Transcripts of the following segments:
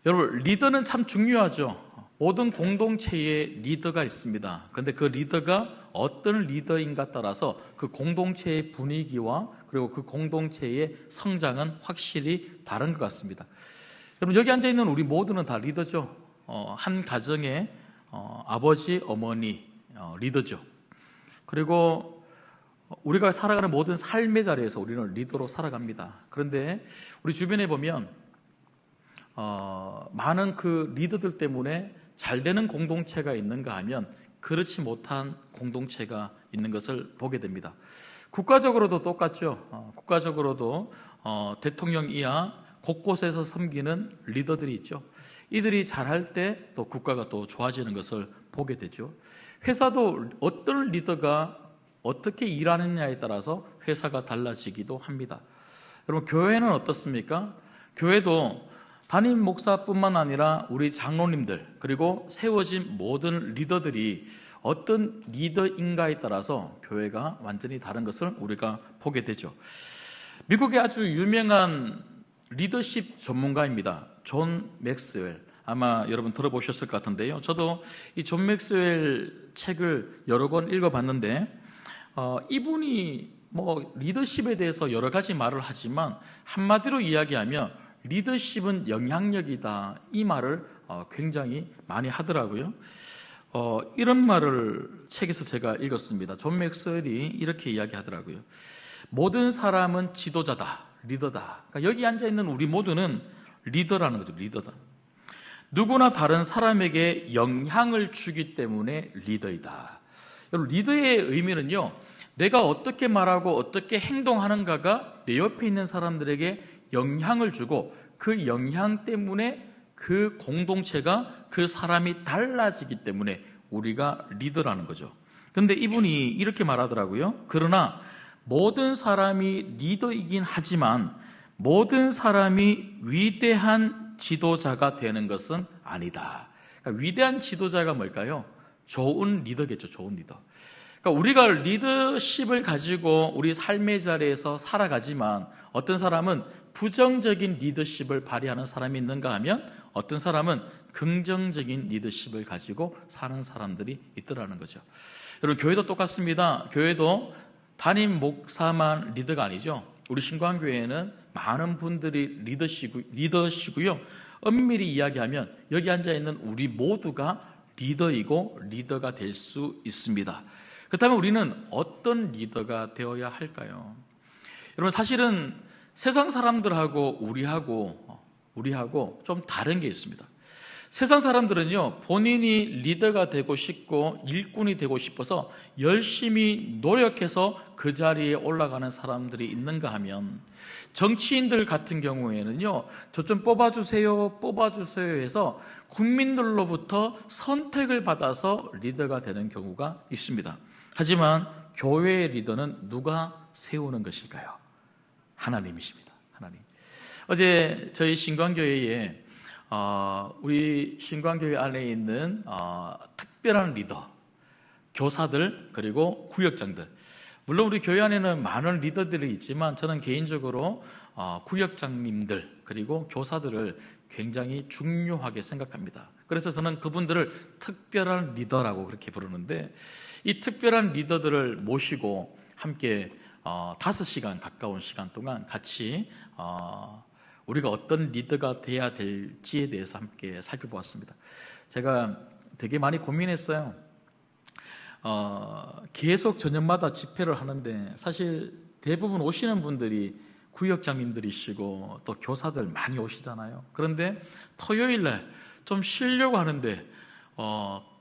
여러분, 리더는 참 중요하죠. 모든 공동체에 리더가 있습니다. 그런데 그 리더가 어떤 리더인가 따라서 그 공동체의 분위기와 그리고 그 공동체의 성장은 확실히 다른 것 같습니다. 여러분, 여기 앉아있는 우리 모두는 다 리더죠. 한 가정의 아버지, 어머니 리더죠. 그리고 우리가 살아가는 모든 삶의 자리에서 우리는 리더로 살아갑니다. 그런데 우리 주변에 보면 많은 그 리더들 때문에 잘 되는 공동체가 있는가 하면 그렇지 못한 공동체가 있는 것을 보게 됩니다. 국가적으로도 똑같죠. 국가적으로도 대통령 이하 곳곳에서 섬기는 리더들이 있죠. 이들이 잘할 때 또 국가가 또 좋아지는 것을 보게 되죠. 회사도 어떤 리더가 어떻게 일하느냐에 따라서 회사가 달라지기도 합니다. 여러분, 교회는 어떻습니까? 교회도 담임 목사뿐만 아니라 우리 장로님들 그리고 세워진 모든 리더들이 어떤 리더인가에 따라서 교회가 완전히 다른 것을 우리가 보게 되죠. 미국의 아주 유명한 리더십 전문가입니다. 존 맥스웰. 아마 여러분 들어보셨을 것 같은데요. 저도 이 존 맥스웰 책을 여러 권 읽어봤는데 이분이 리더십에 대해서 여러 가지 말을 하지만 한마디로 이야기하면 리더십은 영향력이다, 이 말을 굉장히 많이 하더라고요. 이런 말을 책에서 제가 읽었습니다. 존 맥스웰이 이렇게 이야기하더라고요. 모든 사람은 지도자다, 리더다. 그러니까 여기 앉아있는 우리 모두는 리더라는 거죠. 리더다. 누구나 다른 사람에게 영향을 주기 때문에 리더이다. 여러분, 리더의 의미는요, 내가 어떻게 말하고 어떻게 행동하는가가 내 옆에 있는 사람들에게 영향을 주고 그 영향 때문에 그 공동체가, 그 사람이 달라지기 때문에 우리가 리더라는 거죠. 그런데 이분이 이렇게 말하더라고요. 그러나 모든 사람이 리더이긴 하지만 모든 사람이 위대한 지도자가 되는 것은 아니다. 그러니까 위대한 지도자가 뭘까요? 좋은 리더겠죠. 좋은 리더. 그러니까 우리가 리더십을 가지고 우리 삶의 자리에서 살아가지만 어떤 사람은 부정적인 리더십을 발휘하는 사람이 있는가 하면 어떤 사람은 긍정적인 리더십을 가지고 사는 사람들이 있더라는 거죠. 여러분, 교회도 똑같습니다. 교회도 담임 목사만 리더가 아니죠. 우리 신광교회에는 많은 분들이 리더시고요. 엄밀히 이야기하면 여기 앉아있는 우리 모두가 리더이고 리더가 될 수 있습니다. 그렇다면 우리는 어떤 리더가 되어야 할까요? 여러분, 사실은 세상 사람들하고 우리하고 좀 다른 게 있습니다. 세상 사람들은요, 본인이 리더가 되고 싶고 일꾼이 되고 싶어서 열심히 노력해서 그 자리에 올라가는 사람들이 있는가 하면, 정치인들 같은 경우에는요, 저 좀 뽑아주세요 해서 국민들로부터 선택을 받아서 리더가 되는 경우가 있습니다. 하지만 교회의 리더는 누가 세우는 것일까요? 하나님이십니다. 하나님. 어제 저희 신광교회에 우리 신광교회 안에 있는 특별한 리더, 교사들 그리고 구역장들, 물론 우리 교회 안에는 많은 리더들이 있지만 저는 개인적으로 구역장님들 그리고 교사들을 굉장히 중요하게 생각합니다. 그래서 저는 그분들을 특별한 리더라고 그렇게 부르는데, 이 특별한 리더들을 모시고 함께 5시간 가까운 시간 동안 같이 우리가 어떤 리더가 돼야 될지에 대해서 함께 살펴보았습니다. 제가 되게 많이 고민했어요. 계속 저녁마다 집회를 하는데 사실 대부분 오시는 분들이 구역장님들이시고 또 교사들 많이 오시잖아요. 그런데 토요일날 좀 쉬려고 하는데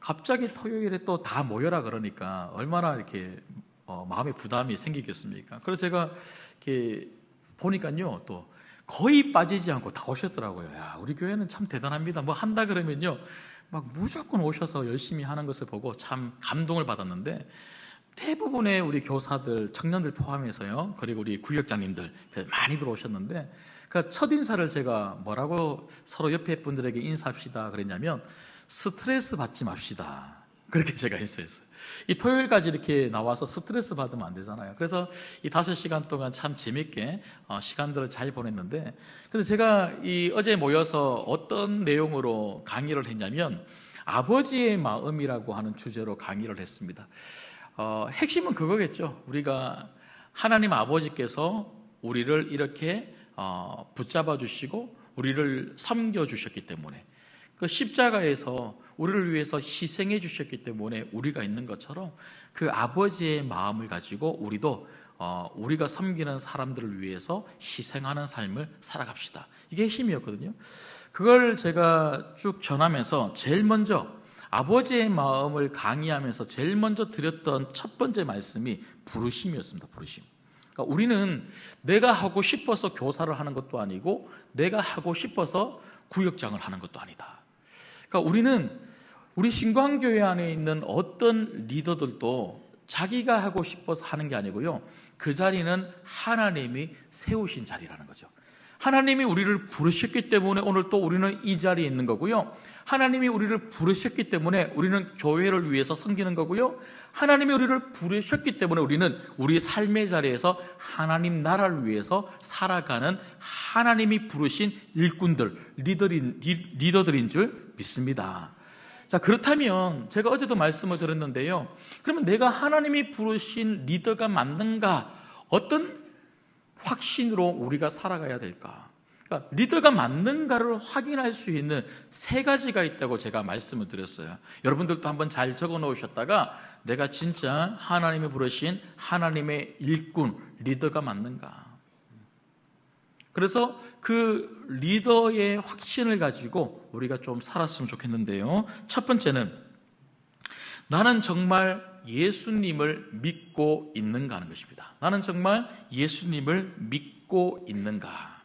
갑자기 토요일에 또 다 모여라 그러니까 얼마나 이렇게 마음의 부담이 생기겠습니까? 그래서 제가 이렇게 보니까요, 또 거의 빠지지 않고 다 오셨더라고요. 야, 우리 교회는 참 대단합니다. 뭐 한다 그러면요, 막 무조건 오셔서 열심히 하는 것을 보고 참 감동을 받았는데, 대부분의 우리 교사들, 청년들 포함해서요, 그리고 우리 구역장님들 많이 들어오셨는데, 그러니까 첫 인사를 제가 뭐라고 서로 옆에 분들에게 인사합시다 그랬냐면, 스트레스 받지 맙시다. 그렇게 제가 했어요. 이 토요일까지 이렇게 나와서 스트레스 받으면 안 되잖아요. 그래서 이 5시간 동안 참 재밌게 시간들을 잘 보냈는데, 근데 제가 이 어제 모여서 어떤 내용으로 강의를 했냐면 아버지의 마음이라고 하는 주제로 강의를 했습니다. 핵심은 그거겠죠. 우리가 하나님 아버지께서 우리를 이렇게 붙잡아 주시고 우리를 섬겨 주셨기 때문에, 그 십자가에서 우리를 위해서 희생해 주셨기 때문에 우리가 있는 것처럼 그 아버지의 마음을 가지고 우리도 우리가 섬기는 사람들을 위해서 희생하는 삶을 살아갑시다. 이게 핵심이었거든요. 그걸 제가 쭉 전하면서 제일 먼저 아버지의 마음을 강의하면서 제일 먼저 드렸던 첫 번째 말씀이 부르심이었습니다. 부르심. 그러니까 우리는 내가 하고 싶어서 교사를 하는 것도 아니고 내가 하고 싶어서 구역장을 하는 것도 아니다. 그러니까 우리 신광교회 안에 있는 어떤 리더들도 자기가 하고 싶어서 하는 게 아니고요, 그 자리는 하나님이 세우신 자리라는 거죠. 하나님이 우리를 부르셨기 때문에 오늘 또 우리는 이 자리에 있는 거고요, 하나님이 우리를 부르셨기 때문에 우리는 교회를 위해서 섬기는 거고요, 하나님이 우리를 부르셨기 때문에 우리는 우리 삶의 자리에서 하나님 나라를 위해서 살아가는 하나님이 부르신 일꾼들, 리더들인 줄 믿습니다. 자, 그렇다면 제가 어제도 말씀을 드렸는데요, 그러면 내가 하나님이 부르신 리더가 맞는가, 어떤 확신으로 우리가 살아가야 될까? 그러니까 리더가 맞는가를 확인할 수 있는 3가지가 있다고 제가 말씀을 드렸어요. 여러분들도 한번 잘 적어 놓으셨다가 내가 진짜 하나님이 부르신 하나님의 일꾼, 리더가 맞는가? 그래서 그 리더의 확신을 가지고 우리가 좀 살았으면 좋겠는데요, 첫 번째는 나는 정말 예수님을 믿고 있는가 하는 것입니다. 나는 정말 예수님을 믿고 있는가?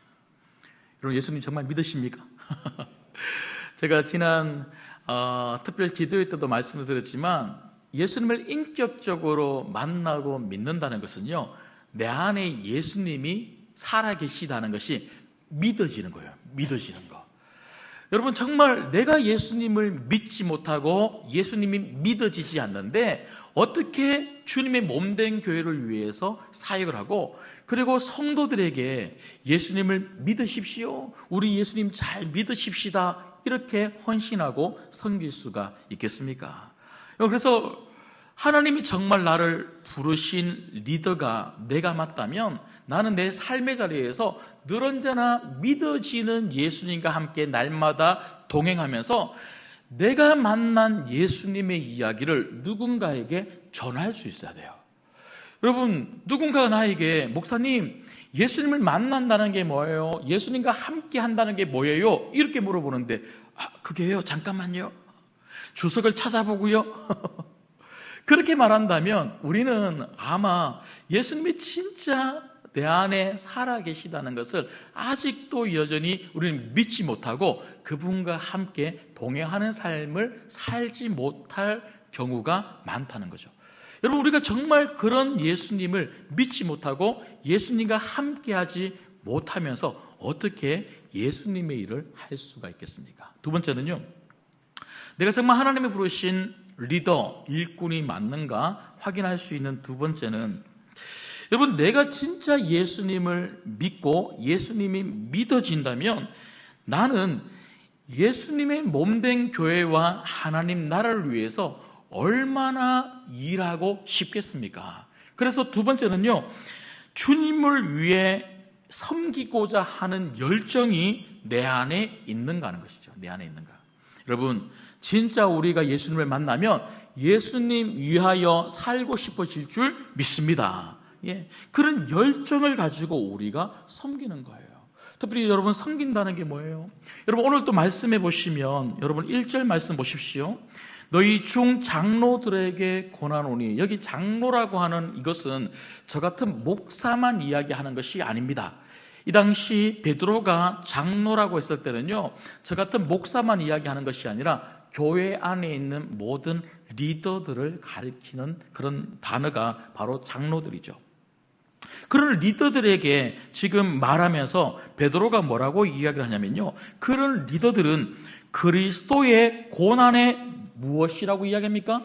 여러분, 예수님 정말 믿으십니까? 제가 지난 특별 기도회 때도 말씀을 드렸지만 예수님을 인격적으로 만나고 믿는다는 것은요, 내 안에 예수님이 살아계시다는 것이 믿어지는 거예요. 믿어지는 거. 여러분, 정말 내가 예수님을 믿지 못하고 예수님이 믿어지지 않는데 어떻게 주님의 몸된 교회를 위해서 사역을 하고, 그리고 성도들에게 예수님을 믿으십시오, 우리 예수님 잘 믿으십시다, 이렇게 헌신하고 섬길 수가 있겠습니까? 그래서 하나님이 정말 나를 부르신 리더가 내가 맞다면 나는 내 삶의 자리에서 늘 언제나 믿어지는 예수님과 함께 날마다 동행하면서 내가 만난 예수님의 이야기를 누군가에게 전할 수 있어야 돼요. 여러분, 누군가가 나에게 목사님, 예수님을 만난다는 게 뭐예요? 예수님과 함께 한다는 게 뭐예요? 이렇게 물어보는데, 그게요? 잠깐만요. 주석을 찾아보고요. 그렇게 말한다면 우리는 아마 예수님이 진짜 내 안에 살아계시다는 것을 아직도 여전히 우리는 믿지 못하고 그분과 함께 동행하는 삶을 살지 못할 경우가 많다는 거죠. 여러분, 우리가 정말 그런 예수님을 믿지 못하고 예수님과 함께하지 못하면서 어떻게 예수님의 일을 할 수가 있겠습니까? 두 번째는요, 내가 정말 하나님이 부르신 리더, 일꾼이 맞는가 확인할 수 있는 두 번째는, 여러분, 내가 진짜 예수님을 믿고 예수님이 믿어진다면 나는 예수님의 몸된 교회와 하나님 나라를 위해서 얼마나 일하고 싶겠습니까? 그래서 두 번째는요, 주님을 위해 섬기고자 하는 열정이 내 안에 있는가 하는 것이죠. 내 안에 있는가. 여러분, 진짜 우리가 예수님을 만나면 예수님 위하여 살고 싶어질 줄 믿습니다. 그런 열정을 가지고 우리가 섬기는 거예요. 특별히 여러분, 섬긴다는 게 뭐예요? 여러분, 오늘 또 말씀해 보시면 여러분 1절 말씀 보십시오. 너희 중 장로들에게 권하노니, 여기 장로라고 하는 이것은 저 같은 목사만 이야기하는 것이 아닙니다. 이 당시 베드로가 장로라고 했을 때는요, 저 같은 목사만 이야기하는 것이 아니라 교회 안에 있는 모든 리더들을 가리키는 그런 단어가 바로 장로들이죠. 그런 리더들에게 지금 말하면서 베드로가 뭐라고 이야기를 하냐면요, 그런 리더들은 그리스도의 고난에 무엇이라고 이야기합니까?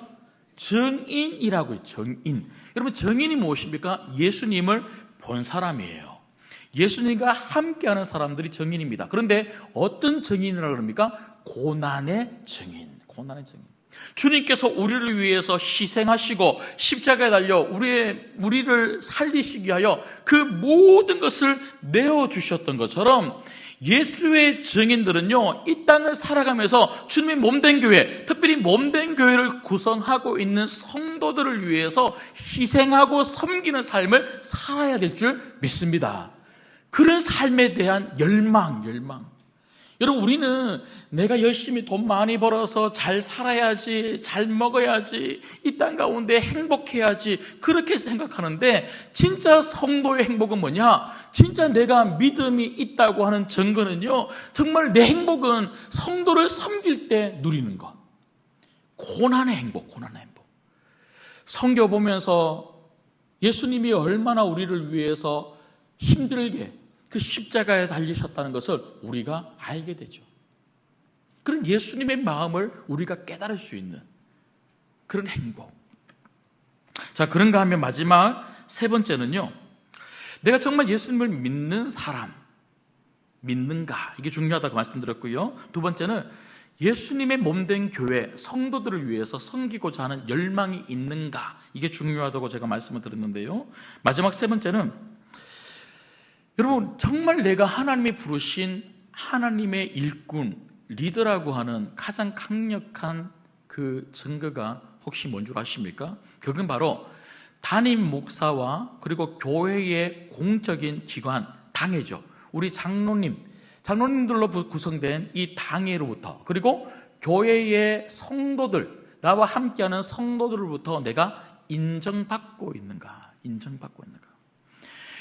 정인이라고 해요. 정인. 여러분, 정인이 무엇입니까? 예수님을 본 사람이에요. 예수님과 함께하는 사람들이 정인입니다. 그런데 어떤 정인이라고 그럽니까? 고난의 정인. 고난의 정인. 주님께서 우리를 위해서 희생하시고 십자가에 달려 우리를 살리시기 위하여 그 모든 것을 내어주셨던 것처럼 예수의 증인들은요, 이 땅을 살아가면서 주님의 몸된 교회, 특별히 몸된 교회를 구성하고 있는 성도들을 위해서 희생하고 섬기는 삶을 살아야 될 줄 믿습니다. 그런 삶에 대한 열망. 여러분, 우리는 내가 열심히 돈 많이 벌어서 잘 살아야지, 잘 먹어야지, 이 땅 가운데 행복해야지, 그렇게 생각하는데, 진짜 성도의 행복은 뭐냐? 진짜 내가 믿음이 있다고 하는 증거는요, 정말 내 행복은 성도를 섬길 때 누리는 것. 고난의 행복. 성경 보면서 예수님이 얼마나 우리를 위해서 힘들게 그 십자가에 달리셨다는 것을 우리가 알게 되죠. 그런 예수님의 마음을 우리가 깨달을 수 있는 그런 행복. 자, 그런가 하면 마지막 세 번째는요, 내가 정말 예수님을 믿는 사람, 믿는가, 이게 중요하다고 말씀드렸고요. 두 번째는 예수님의 몸된 교회, 성도들을 위해서 섬기고자 하는 열망이 있는가, 이게 중요하다고 제가 말씀을 드렸는데요. 마지막 세 번째는 여러분, 정말 내가 하나님이 부르신 하나님의 일꾼, 리더라고 하는 가장 강력한 그 증거가 혹시 뭔 줄 아십니까? 그건 바로 담임 목사와 그리고 교회의 공적인 기관, 당회죠. 우리 장로님들로 구성된 이 당회로부터, 그리고 교회의 성도들, 나와 함께하는 성도들로부터 내가 인정받고 있는가.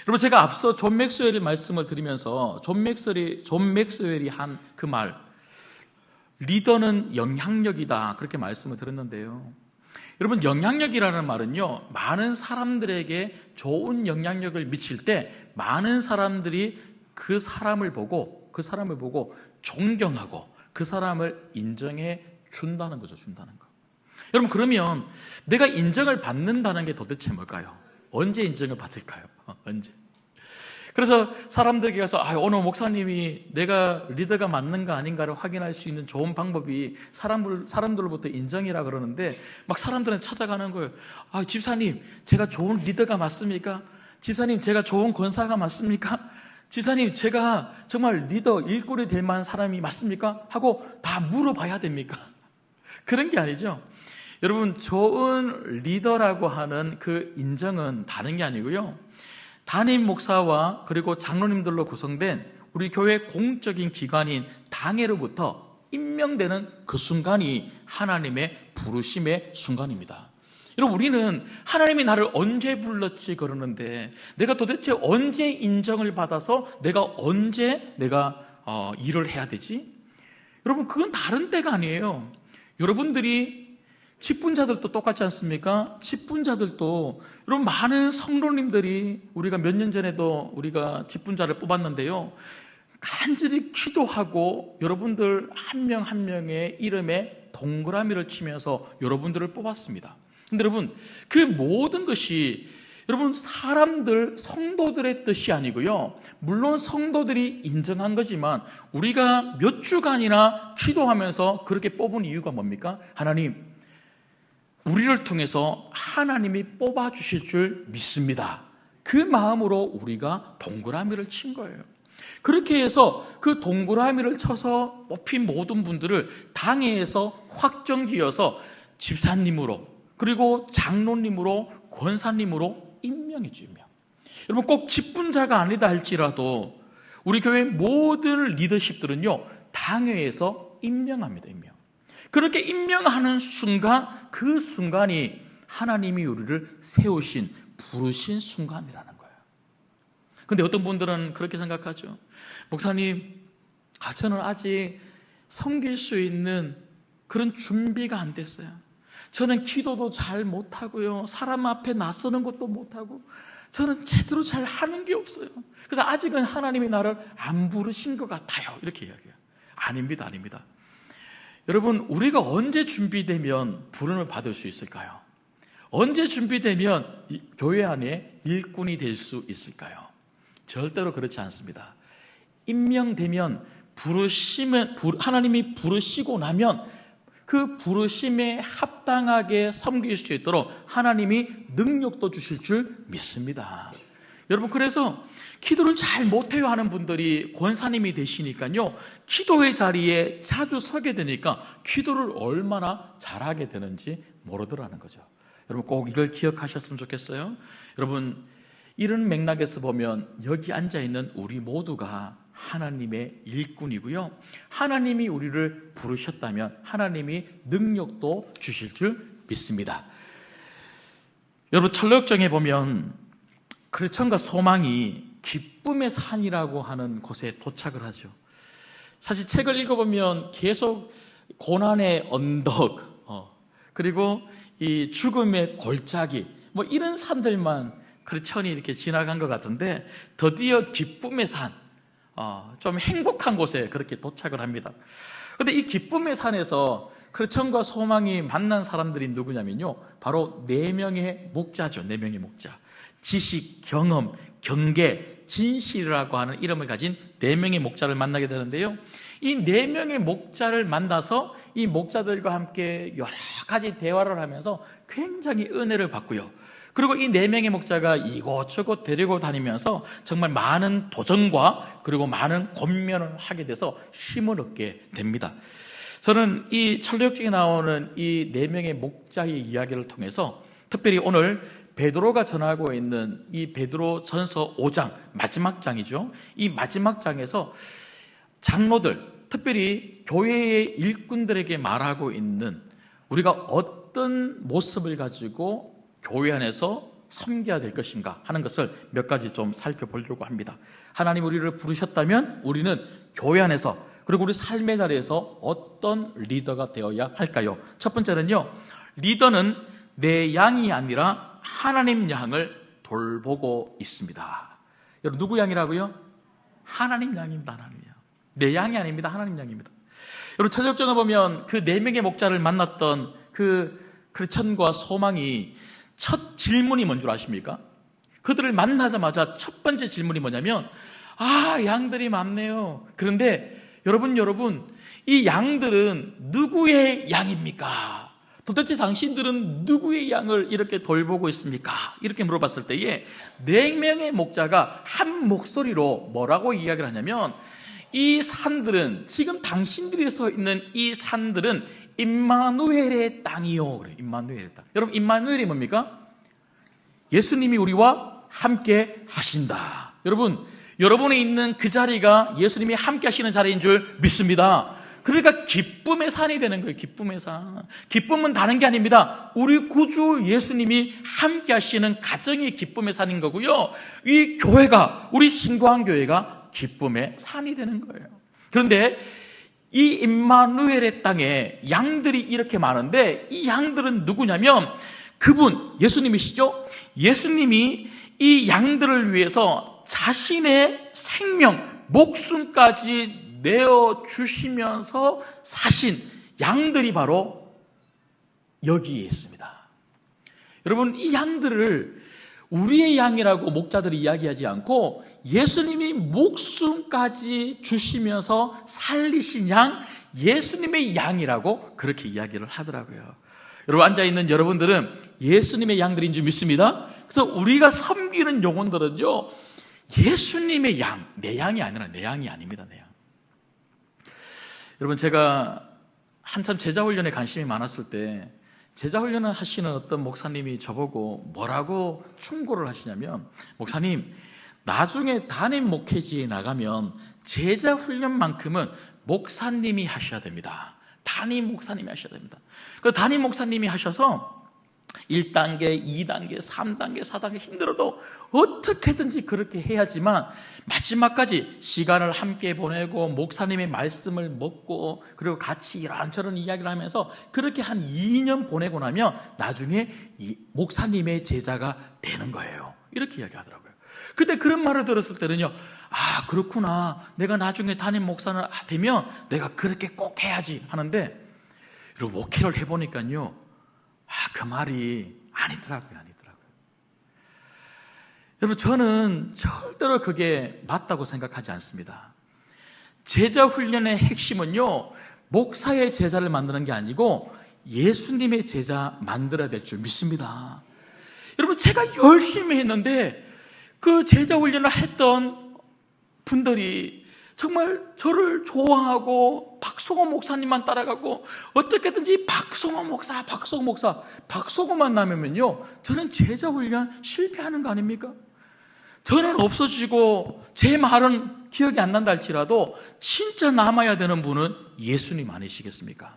여러분, 제가 앞서 존 맥스웰의 말씀을 드리면서 존 맥스웰이 한 그 말, 리더는 영향력이다, 그렇게 말씀을 드렸는데요. 여러분, 영향력이라는 말은요, 많은 사람들에게 좋은 영향력을 미칠 때 많은 사람들이 그 사람을 보고 존경하고 그 사람을 인정해 준다는 거죠. 여러분, 그러면 내가 인정을 받는다는 게 도대체 뭘까요? 언제 인정을 받을까요? 언제? 그래서 사람들에게 가서 오늘 목사님이 내가 리더가 맞는가 아닌가를 확인할 수 있는 좋은 방법이 사람들로부터 인정이라 그러는데, 막 사람들은 찾아가는 거예요. 집사님, 제가 좋은 리더가 맞습니까? 집사님, 제가 좋은 권사가 맞습니까? 집사님, 제가 정말 리더, 일꾼이 될 만한 사람이 맞습니까? 하고 다 물어봐야 됩니까? 그런 게 아니죠. 여러분, 좋은 리더라고 하는 그 인정은 다른 게 아니고요, 담임 목사와 그리고 장로님들로 구성된 우리 교회 공적인 기관인 당회로부터 임명되는 그 순간이 하나님의 부르심의 순간입니다. 여러분, 우리는 하나님이 나를 언제 불렀지 그러는데, 내가 도대체 언제 인정을 받아서 내가 언제 일을 해야 되지? 여러분, 그건 다른 때가 아니에요. 여러분들이 직분자들도 똑같지 않습니까? 직분자들도, 여러분, 많은 성도님들이, 우리가 몇 년 전에도 우리가 직분자를 뽑았는데요, 간절히 기도하고 여러분들 한 명 한 명의 이름에 동그라미를 치면서 여러분들을 뽑았습니다. 근데 여러분, 그 모든 것이 여러분 성도들의 뜻이 아니고요, 물론 성도들이 인정한 거지만 우리가 몇 주간이나 기도하면서 그렇게 뽑은 이유가 뭡니까? 하나님, 우리를 통해서 하나님이 뽑아주실 줄 믿습니다. 그 마음으로 우리가 동그라미를 친 거예요. 그렇게 해서 그 동그라미를 쳐서 뽑힌 모든 분들을 당회에서 확정지어서 집사님으로, 그리고 장로님으로, 권사님으로 임명해줘. 여러분, 꼭 직분자가 아니다 할지라도 우리 교회 모든 리더십들은요, 당회에서 임명합니다. 그렇게 임명하는 순간, 그 순간이 하나님이 우리를 세우신, 부르신 순간이라는 거예요. 근데 어떤 분들은 그렇게 생각하죠. 목사님, 저는 아직 섬길 수 있는 그런 준비가 안 됐어요. 저는 기도도 잘 못하고요, 사람 앞에 나서는 것도 못하고, 저는 제대로 잘 하는 게 없어요. 그래서 아직은 하나님이 나를 안 부르신 것 같아요. 이렇게 이야기해요. 아닙니다. 여러분, 우리가 언제 준비되면 부름을 받을 수 있을까요? 언제 준비되면 교회 안에 일꾼이 될 수 있을까요? 절대로 그렇지 않습니다. 임명되면 하나님이 부르시고 나면 그 부르심에 합당하게 섬길 수 있도록 하나님이 능력도 주실 줄 믿습니다. 여러분, 그래서 기도를 잘 못해요 하는 분들이 권사님이 되시니까요, 기도의 자리에 자주 서게 되니까 기도를 얼마나 잘하게 되는지 모르더라는 거죠. 여러분, 꼭 이걸 기억하셨으면 좋겠어요. 여러분, 이런 맥락에서 보면 여기 앉아있는 우리 모두가 하나님의 일꾼이고요, 하나님이 우리를 부르셨다면 하나님이 능력도 주실 줄 믿습니다. 여러분, 철로역정에 보면 크리스천과 소망이 기쁨의 산이라고 하는 곳에 도착을 하죠. 사실 책을 읽어보면 계속 고난의 언덕, 그리고 이 죽음의 골짜기, 뭐 이런 산들만 크리스천이 이렇게 지나간 것 같은데, 드디어 기쁨의 산, 좀 행복한 곳에 그렇게 도착을 합니다. 그런데 이 기쁨의 산에서 크리스천과 소망이 만난 사람들이 누구냐면요, 바로 4명의 목자죠. 4명의 목자. 지식, 경험, 경계, 진실이라고 하는 이름을 가진 4명의 목자를 만나게 되는데요, 이 4명의 목자를 만나서 이 목자들과 함께 여러 가지 대화를 하면서 굉장히 은혜를 받고요, 그리고 이 4명의 목자가 이곳저곳 데리고 다니면서 정말 많은 도전과 그리고 많은 권면을 하게 돼서 힘을 얻게 됩니다. 저는 이 철로역정에 나오는 이 4명의 목자의 이야기를 통해서 특별히 오늘 베드로가 전하고 있는 이 베드로 전서 5장, 마지막 장이죠. 이 마지막 장에서 장로들, 특별히 교회의 일꾼들에게 말하고 있는 우리가 어떤 모습을 가지고 교회 안에서 섬겨야 될 것인가 하는 것을 몇 가지 좀 살펴보려고 합니다. 하나님 우리를 부르셨다면 우리는 교회 안에서, 그리고 우리 삶의 자리에서 어떤 리더가 되어야 할까요? 첫 번째는요, 리더는 내 양이 아니라 하나님 양을 돌보고 있습니다. 여러분, 누구 양이라고요? 하나님 양입니다. 하나님 양. 내 양이 아닙니다. 하나님 양입니다. 여러분, 철저정을 보면 그 4명의 목자를 만났던 그 크리스천과 소망이 첫 질문이 뭔 줄 아십니까? 그들을 만나자마자 첫 번째 질문이 뭐냐면, 양들이 많네요. 그런데 여러분, 이 양들은 누구의 양입니까? 도대체 당신들은 누구의 양을 이렇게 돌보고 있습니까? 이렇게 물어봤을 때에 4명의 목자가 한 목소리로 뭐라고 이야기를 하냐면, 이 산들은, 지금 당신들이 서 있는 이 산들은 임마누엘의 땅이요. 그래, 임마누엘의 땅. 여러분, 임마누엘이 뭡니까? 예수님이 우리와 함께 하신다. 여러분, 여러분이 있는 그 자리가 예수님이 함께 하시는 자리인 줄 믿습니다. 그러니까 기쁨의 산이 되는 거예요. 기쁨의 산. 기쁨은 다른 게 아닙니다. 우리 구주 예수님이 함께 하시는 가정이 기쁨의 산인 거고요, 이 교회가, 우리 신광교회가 기쁨의 산이 되는 거예요. 그런데 이 임마누엘의 땅에 양들이 이렇게 많은데, 이 양들은 누구냐면 그분 예수님이시죠. 예수님이 이 양들을 위해서 자신의 생명, 목숨까지 내어주시면서 사신 양들이 바로 여기에 있습니다. 여러분, 이 양들을 우리의 양이라고 목자들이 이야기하지 않고 예수님이 목숨까지 주시면서 살리신 양, 예수님의 양이라고 그렇게 이야기를 하더라고요. 여러분, 앉아있는 여러분들은 예수님의 양들인 줄 믿습니다. 그래서 우리가 섬기는 영혼들은요, 예수님의 양, 내 양이 아니라 내 양이 아닙니다. 내 양. 여러분, 제가 한참 제자훈련에 관심이 많았을 때 제자훈련을 하시는 어떤 목사님이 저보고 뭐라고 충고를 하시냐면, 목사님, 나중에 담임 목회지에 나가면 제자훈련만큼은 목사님이 하셔야 됩니다. 담임 목사님이 하셔야 됩니다. 그 담임 목사님이 하셔서 1단계, 2단계, 3단계, 4단계 힘들어도 어떻게든지 그렇게 해야지만 마지막까지 시간을 함께 보내고 목사님의 말씀을 먹고 그리고 같이 이런저런 이야기를 하면서 그렇게 한 2년 보내고 나면 나중에 이 목사님의 제자가 되는 거예요. 이렇게 이야기하더라고요. 그때 그런 말을 들었을 때는요, 그렇구나, 내가 나중에 담임 목사는 되면 내가 그렇게 꼭 해야지 하는데, 여러분, 목회를 해보니까요, 그 말이 아니더라고요. 여러분, 저는 절대로 그게 맞다고 생각하지 않습니다. 제자 훈련의 핵심은요, 목사의 제자를 만드는 게 아니고 예수님의 제자 만들어야 될 줄 믿습니다. 여러분, 제가 열심히 했는데 그 제자 훈련을 했던 분들이 정말 저를 좋아하고 박성호 목사님만 따라가고 어떻게든지 박성호 목사만 나면요, 저는 제자 훈련 실패하는 거 아닙니까? 저는 없어지고 제 말은 기억이 안 난다 할지라도 진짜 남아야 되는 분은 예수님 아니시겠습니까?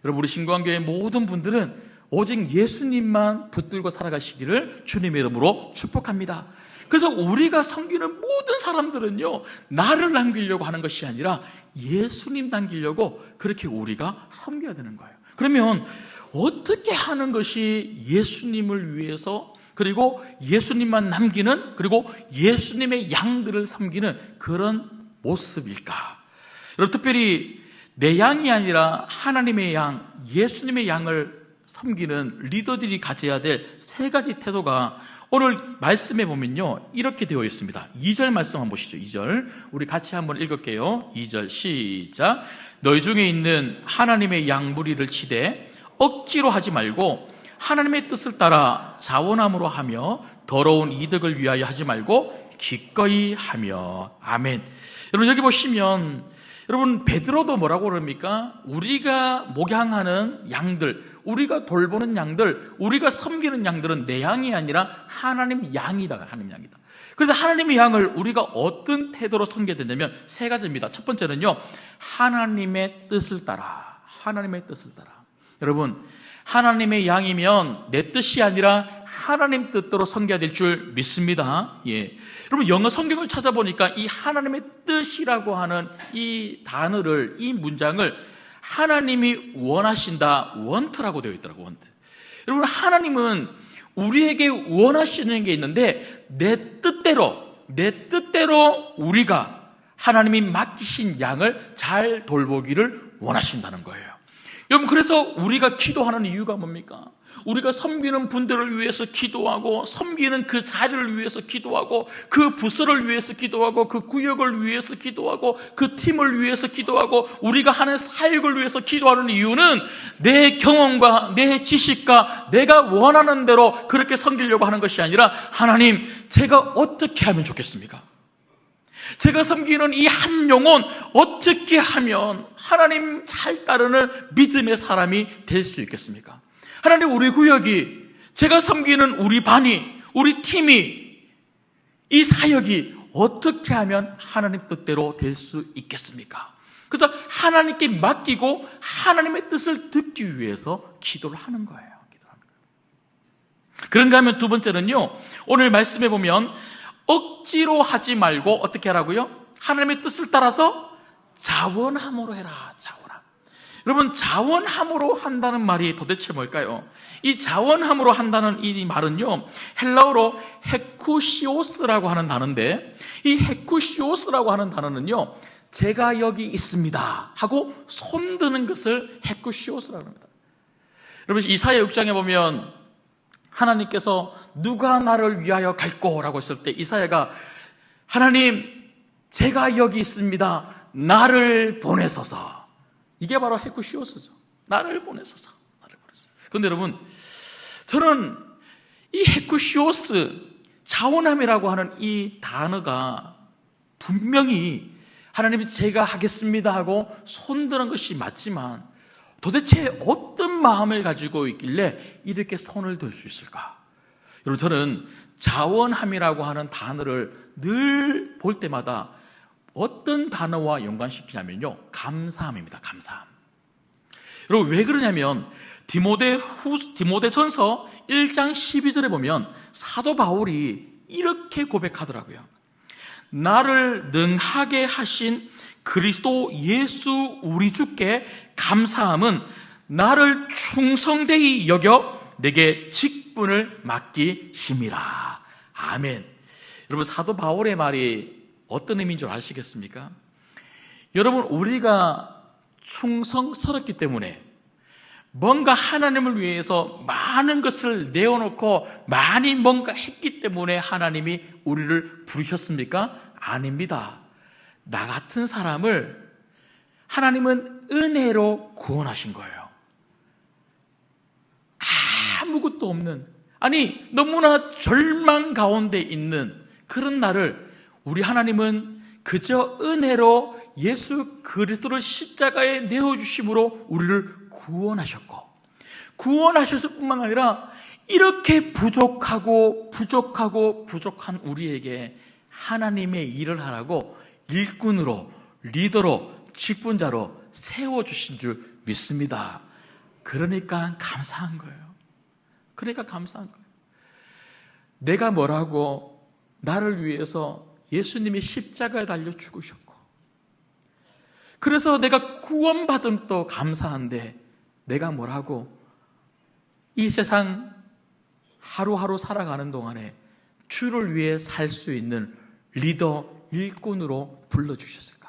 여러분, 우리 신구한교회 모든 분들은 오직 예수님만 붙들고 살아가시기를 주님의 이름으로 축복합니다. 그래서 우리가 섬기는 모든 사람들은요, 나를 남기려고 하는 것이 아니라 예수님 남기려고 그렇게 우리가 섬겨야 되는 거예요. 그러면 어떻게 하는 것이 예수님을 위해서, 그리고 예수님만 남기는, 그리고 예수님의 양들을 섬기는 그런 모습일까? 여러분, 특별히 내 양이 아니라 하나님의 양, 예수님의 양을 섬기는 리더들이 가져야 될 세 가지 태도가 오늘 말씀에 보면요, 이렇게 되어 있습니다. 2절 말씀 한번 보시죠. 2절 우리 같이 한번 읽을게요. 2절 시작. 너희 중에 있는 하나님의 양 무리를 치되 억지로 하지 말고 하나님의 뜻을 따라 자원함으로 하며 더러운 이득을 위하여 하지 말고 기꺼이 하며. 아멘. 여러분, 여기 보시면 여러분, 베드로도 뭐라고 그럽니까? 우리가 목양하는 양들, 우리가 돌보는 양들, 우리가 섬기는 양들은 내 양이 아니라 하나님 양이다. 하나님 양이다. 그래서 하나님의 양을 우리가 어떤 태도로 섬겨야 되냐면 세 가지입니다. 첫 번째는요, 하나님의 뜻을 따라. 하나님의 뜻을 따라. 여러분, 하나님의 양이면 내 뜻이 아니라 하나님 뜻대로 섬겨야 될 줄 믿습니다. 예. 여러분, 영어 성경을 찾아보니까 이 하나님의 뜻이라고 하는 이 단어를, 이 문장을 하나님이 원하신다, want라고 되어 있더라고요. want. 여러분, 하나님은 우리에게 원하시는 게 있는데 내 뜻대로 우리가 하나님이 맡기신 양을 잘 돌보기를 원하신다는 거예요. 여러분, 그래서 우리가 기도하는 이유가 뭡니까? 우리가 섬기는 분들을 위해서 기도하고, 섬기는 그 자리를 위해서 기도하고, 그 부서를 위해서 기도하고, 그 구역을 위해서 기도하고, 그 팀을 위해서 기도하고, 우리가 하는 사역을 위해서 기도하는 이유는 내 경험과 내 지식과 내가 원하는 대로 그렇게 섬기려고 하는 것이 아니라, 하나님, 제가 어떻게 하면 좋겠습니까? 제가 섬기는 이 한 영혼 어떻게 하면 하나님 잘 따르는 믿음의 사람이 될 수 있겠습니까? 하나님, 우리 구역이, 제가 섬기는 우리 반이, 우리 팀이, 이 사역이 어떻게 하면 하나님 뜻대로 될 수 있겠습니까? 그래서 하나님께 맡기고 하나님의 뜻을 듣기 위해서 기도를 하는 거예요. 그런가 하면 두 번째는요, 오늘 말씀해 보면 억지로 하지 말고 어떻게 하라고요? 하나님의 뜻을 따라서 자원함으로 해라. 자원함. 여러분, 자원함으로 한다는 말이 도대체 뭘까요? 이 자원함으로 한다는 이 말은요, 헬라어로 헤쿠시오스라고 하는 단어인데, 이 헤쿠시오스라고 하는 단어는요, 제가 여기 있습니다 하고 손드는 것을 헤쿠시오스라고 합니다. 여러분, 이사야 6장에 보면 하나님께서 누가 나를 위하여 갈꼬라고 했을 때 이사야가, 하나님, 제가 여기 있습니다, 나를 보내소서. 이게 바로 헤쿠시오스죠. 나를 보내소서. 그런데 여러분, 저는 이 헤쿠시오스, 자원함이라고 하는 이 단어가 분명히 하나님이 제가 하겠습니다 하고 손드는 것이 맞지만, 도대체 어떤 마음을 가지고 있길래 이렇게 손을 들 수 있을까? 여러분, 저는 자원함이라고 하는 단어를 늘 볼 때마다 어떤 단어와 연관시키냐면요, 감사함입니다. 감사함. 여러분, 왜 그러냐면 디모데전서 1장 12절에 보면 사도 바울이 이렇게 고백하더라고요. 나를 능하게 하신 그리스도 예수 우리 주께 감사함은 나를 충성되이 여겨 내게 직분을 맡기심이라. 아멘. 여러분, 사도 바울의 말이 어떤 의미인 줄 아시겠습니까? 여러분, 우리가 충성스럽기 때문에, 뭔가 하나님을 위해서 많은 것을 내어놓고 많이 뭔가 했기 때문에 하나님이 우리를 부르셨습니까? 아닙니다. 나 같은 사람을 하나님은 은혜로 구원하신 거예요. 아무것도 없는, 아니 너무나 절망 가운데 있는 그런 나를 우리 하나님은 그저 은혜로 예수 그리스도를 십자가에 내어주심으로 우리를 구원하셨고, 구원하셨을 뿐만 아니라 이렇게 부족한 우리에게 하나님의 일을 하라고 일꾼으로, 리더로, 직분자로 세워주신 줄 믿습니다. 그러니까 감사한 거예요. 그러니까 감사한 거예요. 내가 뭐라고, 나를 위해서 예수님이 십자가에 달려 죽으셨고, 그래서 내가 구원받음도 감사한데 내가 뭐라고 이 세상 하루하루 살아가는 동안에 주를 위해 살 수 있는 리더, 일꾼으로 불러주셨을까?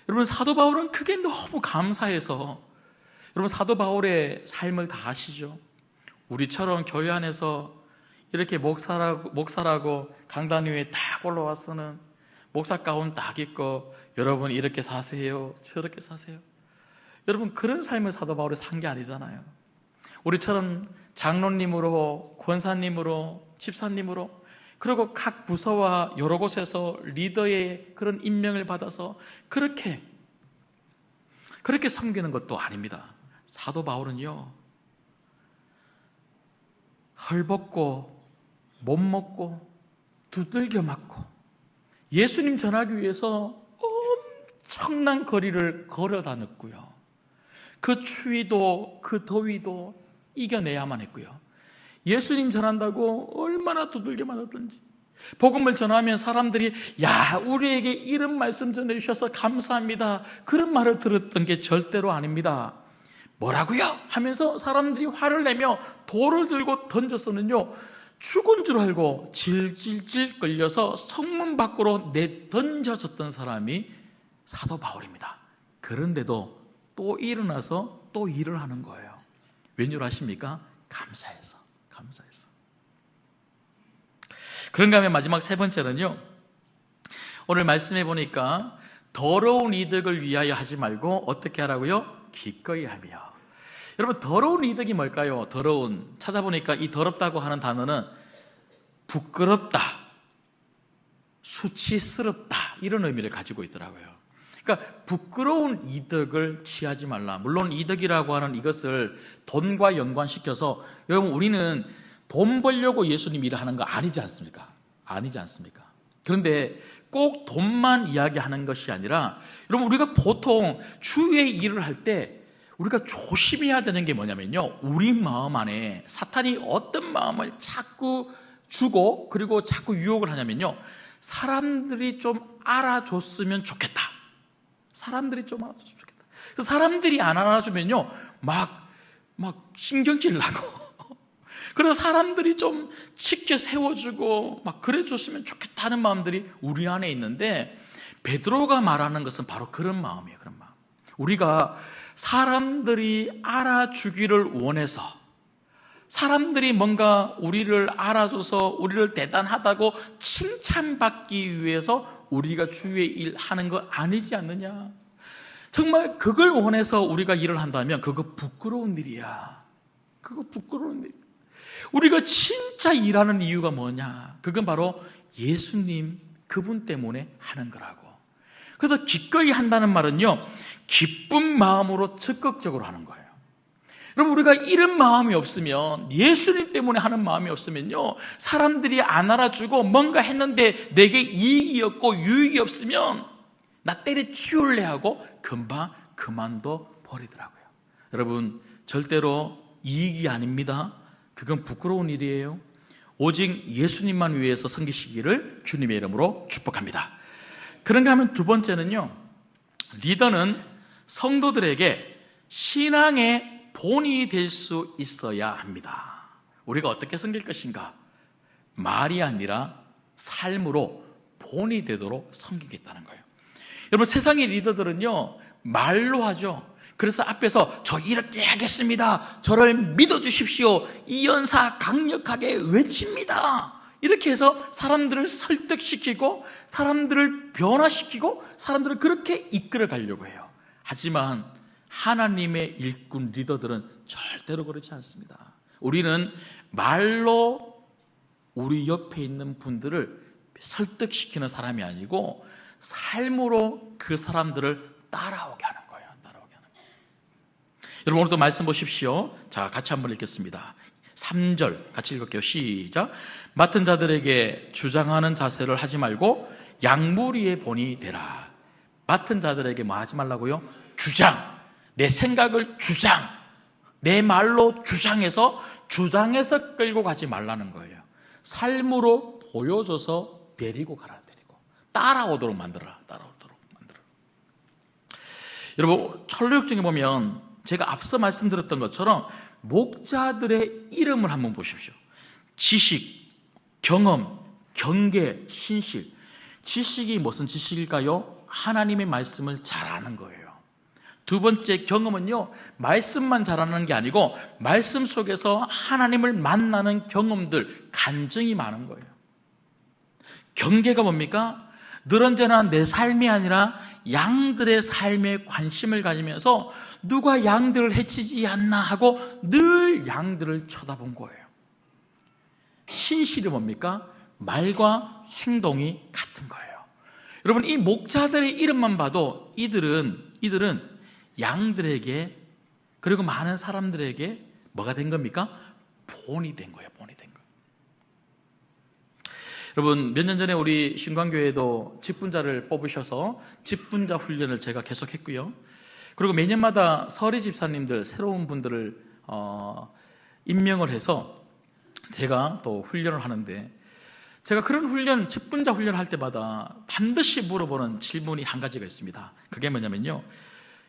여러분, 사도 바울은 그게 너무 감사해서, 여러분 사도 바울의 삶을 다 아시죠? 우리처럼 교회 안에서 이렇게 목사라고 강단 위에 딱 올라와서는 목사 가운 딱 입고 여러분 이렇게 사세요, 저렇게 사세요. 여러분 그런 삶을 사도 바울이 산 게 아니잖아요. 우리처럼 장로님으로, 권사님으로, 집사님으로, 그리고 각 부서와 여러 곳에서 리더의 그런 임명을 받아서 그렇게 섬기는 것도 아닙니다. 사도 바울은요, 헐벗고 못 먹고 두들겨 맞고 예수님 전하기 위해서 엄청난 거리를 걸어 다녔고요, 그 추위도 그 더위도 이겨내야만 했고요, 예수님 전한다고 얼마나 두들겨 맞았던지, 복음을 전하면 사람들이 야, 우리에게 이런 말씀 전해주셔서 감사합니다, 그런 말을 들었던 게 절대로 아닙니다. 뭐라고요? 하면서 사람들이 화를 내며 돌을 들고 던져서는요, 죽은 줄 알고 질질질 끌려서 성문 밖으로 던져졌던 사람이 사도 바울입니다. 그런데도 또 일어나서 또 일을 하는 거예요. 왠줄 아십니까? 감사해서. 그런가 하면 마지막 세 번째는요, 오늘 말씀해 보니까 더러운 이득을 위하여 하지 말고 어떻게 하라고요? 기꺼이 하며. 여러분, 더러운 이득이 뭘까요? 찾아보니까 이 더럽다고 하는 단어는 부끄럽다, 수치스럽다, 이런 의미를 가지고 있더라고요. 그러니까 부끄러운 이득을 취하지 말라. 물론 이득이라고 하는 이것을 돈과 연관시켜서, 여러분 우리는 돈 벌려고 예수님 일을 하는 거 아니지 않습니까? 그런데 꼭 돈만 이야기하는 것이 아니라, 여러분 우리가 보통 주의 일을 할 때 우리가 조심해야 되는 게 뭐냐면요, 우리 마음 안에 사탄이 어떤 마음을 자꾸 주고 그리고 자꾸 유혹을 하냐면요, 사람들이 좀 알아줬으면 좋겠다. 그래서 사람들이 안 알아주면요, 막 신경질 나고 그래서 사람들이 좀 지켜 세워주고 막 그래줬으면 좋겠다는 마음들이 우리 안에 있는데, 베드로가 말하는 것은 바로 그런 마음이에요. 그런 마음. 우리가 사람들이 알아주기를 원해서, 사람들이 뭔가 우리를 알아줘서 우리를 대단하다고 칭찬받기 위해서 우리가 주의 일 하는 거 아니지 않느냐. 정말 그걸 원해서 우리가 일을 한다면 그거 부끄러운 일이야. 우리가 진짜 일하는 이유가 뭐냐? 그건 바로 예수님 그분 때문에 하는 거라고. 그래서 기꺼이 한다는 말은요, 기쁜 마음으로 적극적으로 하는 거예요. 여러분, 우리가 이런 마음이 없으면, 예수님 때문에 하는 마음이 없으면요, 사람들이 안 알아주고 뭔가 했는데 내게 이익이 없고 유익이 없으면 나 때려치울래 하고 금방 그만둬 버리더라고요. 여러분, 절대로 이익이 아닙니다. 그건 부끄러운 일이에요. 오직 예수님만 위해서 섬기시기를 주님의 이름으로 축복합니다. 그런가 하면 두 번째는요, 리더는 성도들에게 신앙의 본이 될 수 있어야 합니다. 우리가 어떻게 섬길 것인가? 말이 아니라 삶으로 본이 되도록 섬기겠다는 거예요. 여러분, 세상의 리더들은요, 말로 하죠. 그래서 앞에서 저 이렇게 하겠습니다, 저를 믿어주십시오, 이 연사 강력하게 외칩니다. 이렇게 해서 사람들을 설득시키고 사람들을 변화시키고 사람들을 그렇게 이끌어 가려고 해요. 하지만 하나님의 일꾼 리더들은 절대로 그렇지 않습니다. 우리는 말로 우리 옆에 있는 분들을 설득시키는 사람이 아니고 삶으로 그 사람들을 따라오게 하는 거예요. 따라오게 하는 거예요. 여러분, 오늘도 말씀 보십시오. 자, 같이 한번 읽겠습니다. 3절 같이 읽을게요. 시작. 맡은 자들에게 주장하는 자세를 하지 말고 양무리의 본이 되라. 맡은 자들에게 뭐 하지 말라고요? 주장. 내 생각을 주장. 내 말로 주장해서 끌고 가지 말라는 거예요. 삶으로 보여줘서 데리고 가라. 데리고 따라오도록 만들어라. 따라오도록 만들어라. 여러분, 철로역정에 보면 제가 앞서 말씀드렸던 것처럼 목자들의 이름을 한번 보십시오. 지식, 경험, 경계, 신실. 지식이 무슨 지식일까요? 하나님의 말씀을 잘 아는 거예요. 두 번째, 경험은요, 말씀만 잘하는 게 아니고 말씀 속에서 하나님을 만나는 경험들, 간증이 많은 거예요. 경계가 뭡니까? 늘 언제나 내 삶이 아니라 양들의 삶에 관심을 가지면서 누가 양들을 해치지 않나 하고 늘 양들을 쳐다본 거예요. 신실이 뭡니까? 말과 행동이 같은 거예요. 여러분, 이 목자들의 이름만 봐도 이들은 양들에게, 그리고 많은 사람들에게 뭐가 된 겁니까? 본이 된 거예요. 본이 된 거예요. 여러분, 몇 년 전에 우리 신광교회도 직분자를 뽑으셔서 직분자 훈련을 제가 계속했고요. 그리고 매년마다 서리 집사님들, 새로운 분들을 임명을 해서 제가 또 훈련을 하는데, 제가 그런 훈련, 직분자 훈련을 할 때마다 반드시 물어보는 질문이 한 가지가 있습니다. 그게 뭐냐면요,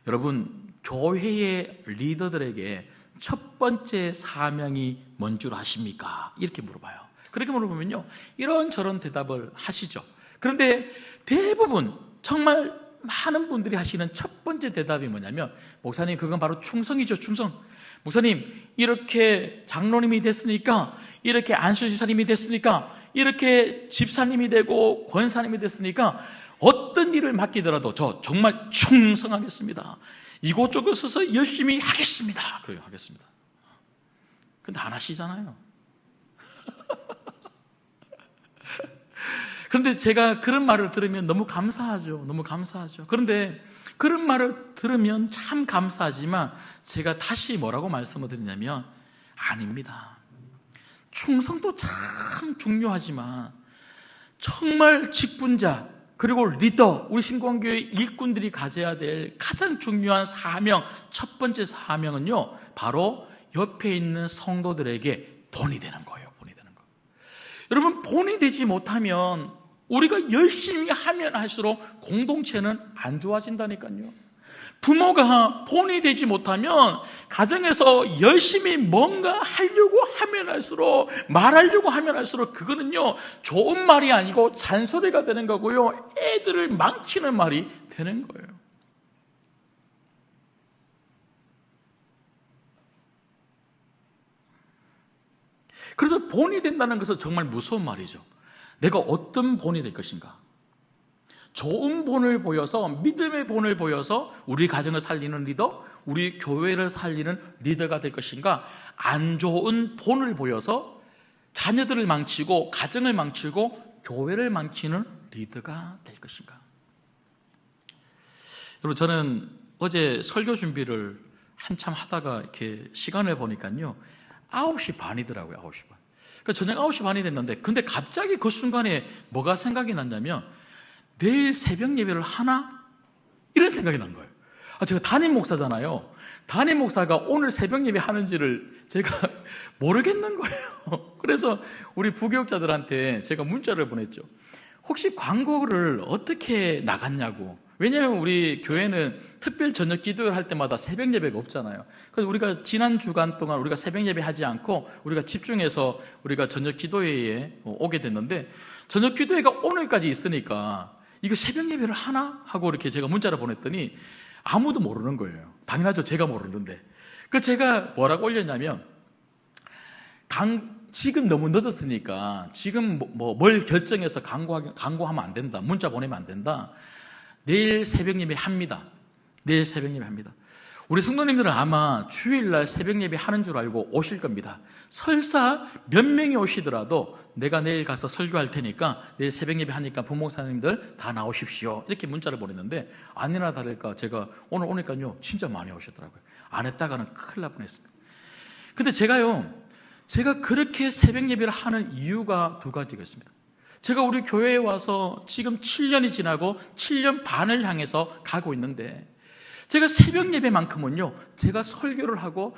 여러분, 교회의 리더들에게 첫 번째 사명이 뭔 줄 아십니까? 이렇게 물어봐요. 그렇게 물어보면요, 이런저런 대답을 하시죠. 그런데 대부분 정말 많은 분들이 하시는 첫 번째 대답이 뭐냐면, 목사님, 그건 바로 충성이죠. 충성. 목사님, 이렇게 장로님이 됐으니까, 이렇게 안수집사님이 됐으니까, 이렇게 집사님이 되고 권사님이 됐으니까 어떤 일을 맡기더라도 저 정말 충성하겠습니다. 이곳저곳 서서 열심히 하겠습니다. 그래요, 하겠습니다. 근데 안 하시잖아요. 그런데 제가 그런 말을 들으면 너무 감사하죠. 너무 감사하죠. 그런데 그런 말을 들으면 참 감사하지만 제가 다시 뭐라고 말씀을 드리냐면, 아닙니다. 충성도 참 중요하지만 정말 직분자, 그리고 리더, 우리 신광교회 일꾼들이 가져야 될 가장 중요한 사명, 첫 번째 사명은요, 바로 옆에 있는 성도들에게 본이 되는 거예요. 본이 되는 거. 여러분, 본이 되지 못하면 우리가 열심히 하면 할수록 공동체는 안 좋아진다니까요. 부모가 본이 되지 못하면 가정에서 열심히 뭔가 하려고 하면 할수록, 말하려고 하면 할수록 그거는요, 좋은 말이 아니고 잔소리가 되는 거고요, 애들을 망치는 말이 되는 거예요. 그래서 본이 된다는 것은 정말 무서운 말이죠. 내가 어떤 본이 될 것인가? 좋은 본을 보여서, 믿음의 본을 보여서 우리 가정을 살리는 리더, 우리 교회를 살리는 리더가 될 것인가? 안 좋은 본을 보여서 자녀들을 망치고 가정을 망치고 교회를 망치는 리더가 될 것인가? 여러분, 저는 어제 설교 준비를 한참 하다가 이렇게 시간을 보니까요, 9시 반이더라고요. 9시 반. 그러니까 저녁 9시 반이 됐는데, 근데 갑자기 그 순간에 뭐가 생각이 났냐면, 내일 새벽 예배를 하나? 이런 생각이 난 거예요. 제가 담임 목사잖아요. 담임 목사가 오늘 새벽 예배 하는지를 제가 모르겠는 거예요. 그래서 우리 부교육자들한테 제가 문자를 보냈죠. 혹시 광고를 어떻게 나갔냐고. 왜냐하면 우리 교회는 특별 저녁 기도를 할 때마다 새벽 예배가 없잖아요. 그래서 우리가 지난 주간 동안 우리가 새벽 예배 하지 않고 우리가 집중해서 우리가 저녁 기도회에 오게 됐는데, 저녁 기도회가 오늘까지 있으니까 이거 새벽 예배를 하나? 하고 이렇게 제가 문자를 보냈더니, 아무도 모르는 거예요. 당연하죠. 제가 모르는데. 그 제가 뭐라고 올렸냐면, 지금 너무 늦었으니까 지금 뭘 결정해서 강구하면 안 된다. 문자 보내면 안 된다. 내일 새벽 예배 합니다. 내일 새벽 예배 합니다. 우리 성도님들은 아마 주일날 새벽 예배 하는 줄 알고 오실 겁니다. 설사 몇 명이 오시더라도 내가 내일 가서 설교할 테니까 내일 새벽 예배 하니까 부목사님들 다 나오십시오. 이렇게 문자를 보냈는데 아니나 다를까 제가 오늘 오니까요 진짜 많이 오셨더라고요. 안 했다가는 큰일 날 뻔했습니다. 근데 제가 그렇게 새벽 예배를 하는 이유가 두 가지가 있습니다. 제가 우리 교회에 와서 지금 7년이 지나고 7년 반을 향해서 가고 있는데 제가 새벽 예배만큼은요 제가 설교를 하고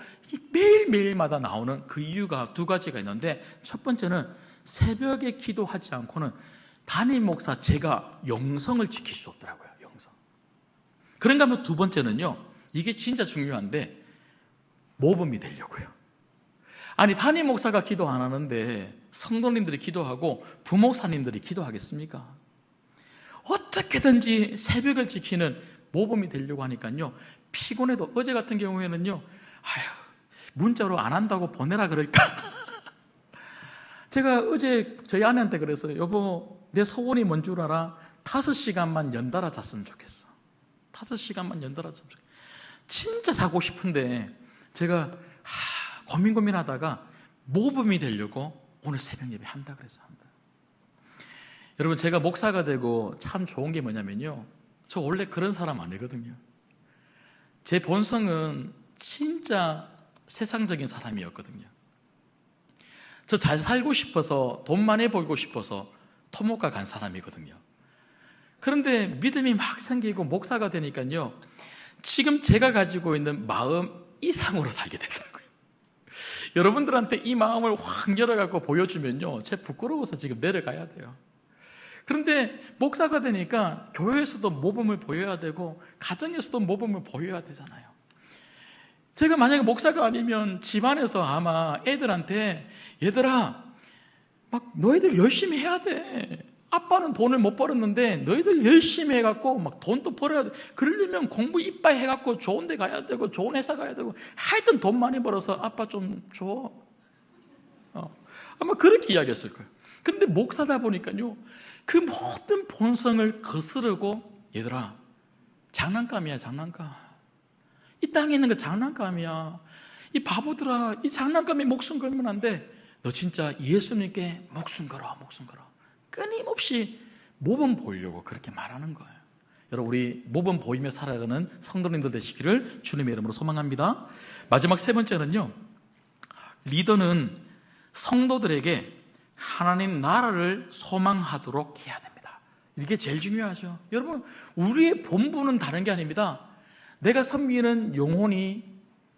매일매일마다 나오는 그 이유가 두 가지가 있는데, 첫 번째는 새벽에 기도하지 않고는 담임 목사 제가 영성을 지킬 수 없더라고요. 영성. 그런가 하면 두 번째는요, 이게 진짜 중요한데 모범이 되려고요. 아니 담임 목사가 기도 안 하는데 성도님들이 기도하고 부목사님들이 기도하겠습니까? 어떻게든지 새벽을 지키는 모범이 되려고 하니까요 피곤해도, 어제 같은 경우에는요 문자로 안 한다고 보내라 그럴까? 제가 어제 저희 아내한테 그랬어요. 여보, 내 소원이 뭔 줄 알아? 5시간만 연달아 잤으면 좋겠어. 5시간만 연달아 잤으면 좋겠어. 진짜 자고 싶은데 제가 고민하다가 모범이 되려고 오늘 새벽 예배 한다 그래서 한다. 여러분, 제가 목사가 되고 참 좋은 게 뭐냐면요, 저 원래 그런 사람 아니거든요. 제 본성은 진짜 세상적인 사람이었거든요. 저 잘 살고 싶어서, 돈 많이 벌고 싶어서 토목과 간 사람이거든요. 그런데 믿음이 막 생기고 목사가 되니까요 지금 제가 가지고 있는 마음 이상으로 살게 되더라고요. 여러분들한테 이 마음을 확 열어갖고 보여주면요 제 부끄러워서 지금 내려가야 돼요. 그런데 목사가 되니까 교회에서도 모범을 보여야 되고 가정에서도 모범을 보여야 되잖아요. 제가 만약에 목사가 아니면 집안에서 아마 애들한테, 얘들아 막 너희들 열심히 해야 돼. 아빠는 돈을 못 벌었는데 너희들 열심히 해갖고 막 돈도 벌어야 돼. 그러려면 공부 이빠이 해갖고 좋은 데 가야 되고 좋은 회사 가야 되고 하여튼 돈 많이 벌어서 아빠 좀 줘. 아마 그렇게 이야기했을 거예요. 그런데 목사다 보니까요 그 모든 본성을 거스르고, 얘들아 장난감이야, 장난감. 이 땅에 있는 거 장난감이야. 이 바보들아, 이 장난감에 목숨 걸면 안 돼. 너 진짜 예수님께 목숨 걸어, 목숨 걸어. 끊임없이 모범 보이려고 그렇게 말하는 거예요. 여러분, 우리 모범 보이며 살아가는 성도님들 되시기를 주님의 이름으로 소망합니다. 마지막 세 번째는요, 리더는 성도들에게 하나님 나라를 소망하도록 해야 됩니다. 이게 제일 중요하죠. 여러분, 우리의 본분은 다른 게 아닙니다. 내가 섬기는 영혼이,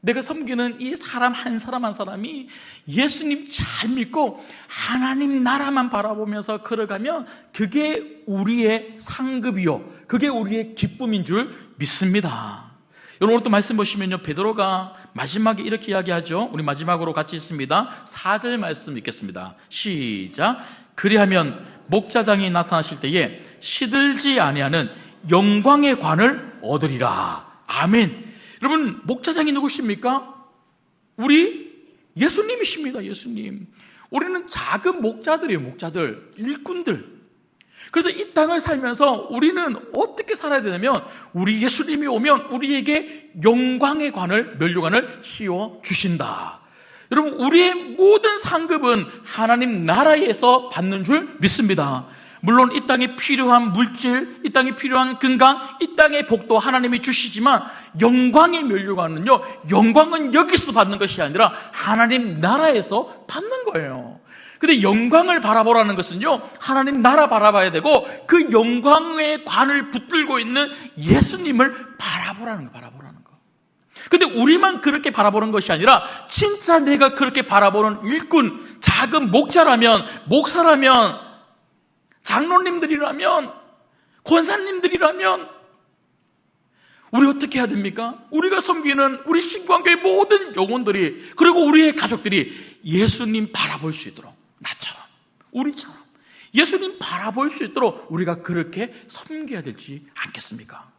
내가 섬기는 이 사람 한 사람 한 사람이 예수님 잘 믿고 하나님 나라만 바라보면서 걸어가면 그게 우리의 상급이요, 그게 우리의 기쁨인 줄 믿습니다. 여러분, 오늘 또 말씀 보시면요 베드로가 마지막에 이렇게 이야기하죠. 우리 마지막으로 같이 읽습니다. 4절 말씀 읽겠습니다. 시작. 그리하면 목자장이 나타나실 때에 시들지 아니하는 영광의 관을 얻으리라. 아멘. 여러분, 목자장이 누구십니까? 우리 예수님이십니다. 예수님. 우리는 작은 목자들이에요. 목자들, 일꾼들. 그래서 이 땅을 살면서 우리는 어떻게 살아야 되냐면, 우리 예수님이 오면 우리에게 영광의 관을, 면류관을 씌워 주신다. 여러분, 우리의 모든 상급은 하나님 나라에서 받는 줄 믿습니다. 물론 이 땅에 필요한 물질, 이 땅에 필요한 건강, 이 땅의 복도 하나님이 주시지만 영광의 면류관은요, 영광은 여기서 받는 것이 아니라 하나님 나라에서 받는 거예요. 근데 영광을 바라보라는 것은요, 하나님 나라 바라봐야 되고 그 영광의 관을 붙들고 있는 예수님을 바라보라는 거, 바라보라는 거. 근데 우리만 그렇게 바라보는 것이 아니라 진짜 내가 그렇게 바라보는 일꾼, 작은 목자라면, 목사라면, 장로님들이라면, 권사님들이라면 우리 어떻게 해야 됩니까? 우리가 섬기는 우리 신광교의 모든 영혼들이, 그리고 우리의 가족들이 예수님 바라볼 수 있도록, 나처럼, 우리처럼 예수님 바라볼 수 있도록 우리가 그렇게 섬겨야 되지 않겠습니까?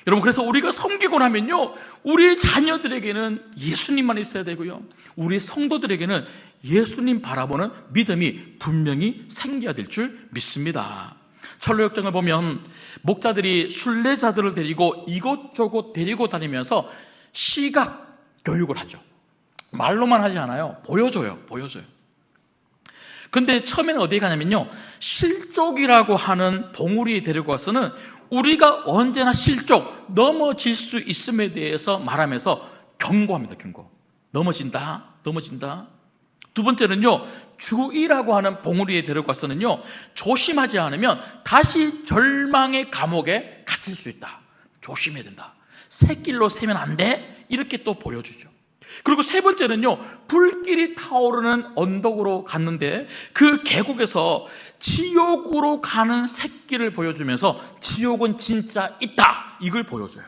여러분, 그래서 우리가 섬기고 나면요, 우리 자녀들에게는 예수님만 있어야 되고요, 우리 성도들에게는 예수님 바라보는 믿음이 분명히 생겨야 될 줄 믿습니다. 철로역정을 보면 목자들이 순례자들을 데리고 이곳저곳 데리고 다니면서 시각 교육을 하죠. 말로만 하지 않아요. 보여줘요. 근데 처음에는 어디에 가냐면요, 실족이라고 하는 봉우리에 데리고 와서는 우리가 언제나 실족, 넘어질 수 있음에 대해서 말하면서 경고합니다. 넘어진다. 두 번째는요, 주의라고 하는 봉우리에 데리고 와서는요, 조심하지 않으면 다시 절망의 감옥에 갇힐 수 있다. 조심해야 된다. 새길로 새면 안 돼. 이렇게 또 보여주죠. 그리고 세 번째는요, 불길이 타오르는 언덕으로 갔는데 그 계곡에서 지옥으로 가는 새길을 보여주면서 보여주면서 진짜 있다, 이걸 보여줘요.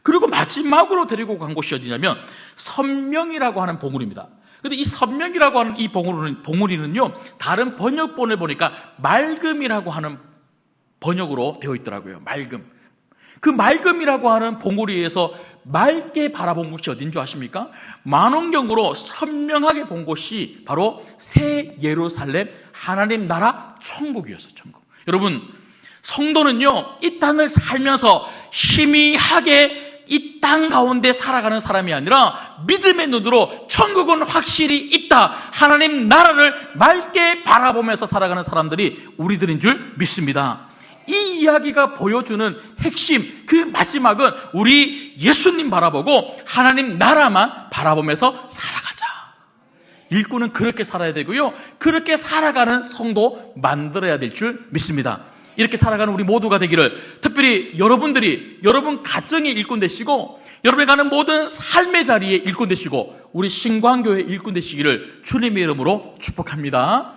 그리고 마지막으로 데리고 간 곳이 어디냐면 선명이라고 하는 봉우리입니다. 근데 이 선명이라고 하는 이 봉우리는요, 다른 번역본을 보니까 맑음이라고 하는 번역으로 되어 있더라고요. 맑음. 그 맑음이라고 하는 봉우리에서 맑게 바라본 곳이 어딘 줄 아십니까? 만원경으로 선명하게 본 곳이 바로 새 예루살렘, 하나님 나라 천국이었어요. 천국. 여러분, 성도는요, 이 땅을 살면서 희미하게 이 땅 가운데 살아가는 사람이 아니라 믿음의 눈으로 천국은 확실히 있다, 하나님 나라를 맑게 바라보면서 살아가는 사람들이 우리들인 줄 믿습니다. 이 이야기가 보여주는 핵심, 그 마지막은 우리 예수님 바라보고 하나님 나라만 바라보면서 살아가자. 일꾼은 그렇게 살아야 되고요, 그렇게 살아가는 성도 만들어야 될 줄 믿습니다. 이렇게 살아가는 우리 모두가 되기를, 특별히 여러분들이 여러분 가정의 일꾼 되시고 여러분이 가는 모든 삶의 자리에 일꾼 되시고 우리 신광교회 일꾼 되시기를 주님의 이름으로 축복합니다.